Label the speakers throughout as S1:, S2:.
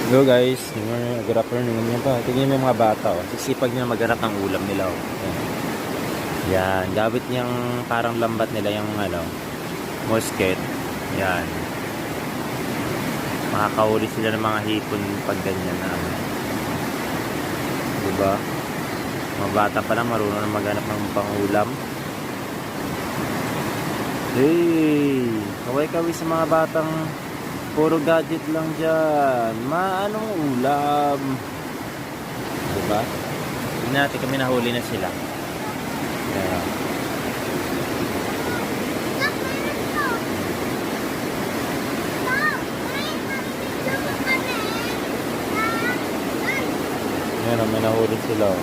S1: Hello guys, good afternoon yan pa. Tingnan mo yung mga bata oh. Sisipag niya maghanap ng ulam nila oh. Yan, gamit niyang parang lambat nila yung musket. Yan. Makakahuli sila ng mga hipon pag ganyan na diba? Mga bata pa lang marunong na maghanap ng pangulam. Hey, kaway-kaway sa mga batang puro gadget lang dyan. Anong ulam? Diba? Tignan natin kami nahuli na sila. Ayan. Ayan, may nahuli sila.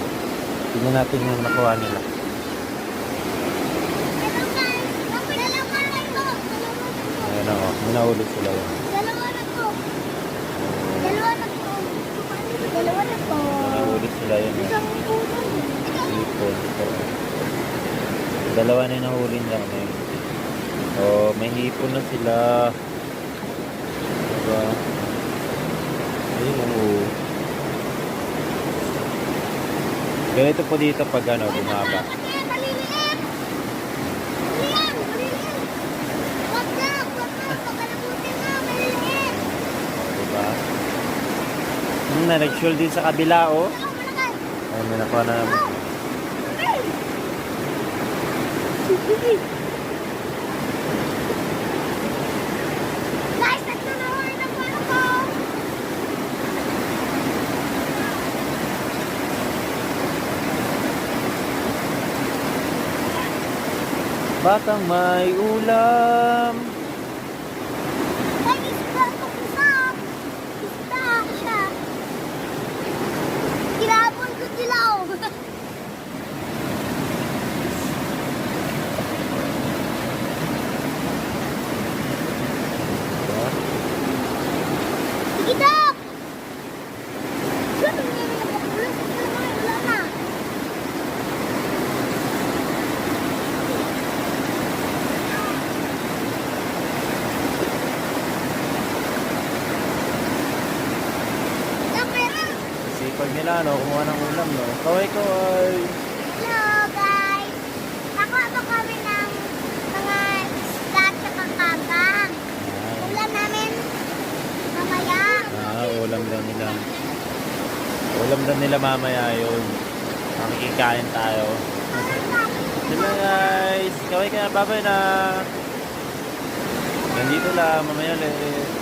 S1: Tignan natin yung nakuha nila. Ayan o, may nahuli sila yun. Nahuli sila yun. Hipon. Dalawa na yung nahuli lang eh. Oh, may hipon na sila. Diba? Ayun oh. Ganito po dito pag bumaba. Diba? Nag-shoal din sa kabila oh. Ay, may nakuha na naman. Batang may ulam.
S2: Ay, isda ito isa. Isda siya. Kinapon ko sila oh. Sige dok!
S1: Sipag nila kumuha ng ulam Kaway-kaway.
S2: Hello guys! Nakuha pa kami ng mga isda at saka kakang. Ulam namin mamaya.
S1: Ulam lang nila. Ulam lang nila mamaya yun. Makikikain tayo. Sila guys. Kaway ka. Bye-bye na. Nandito lang. Mamaya ulit.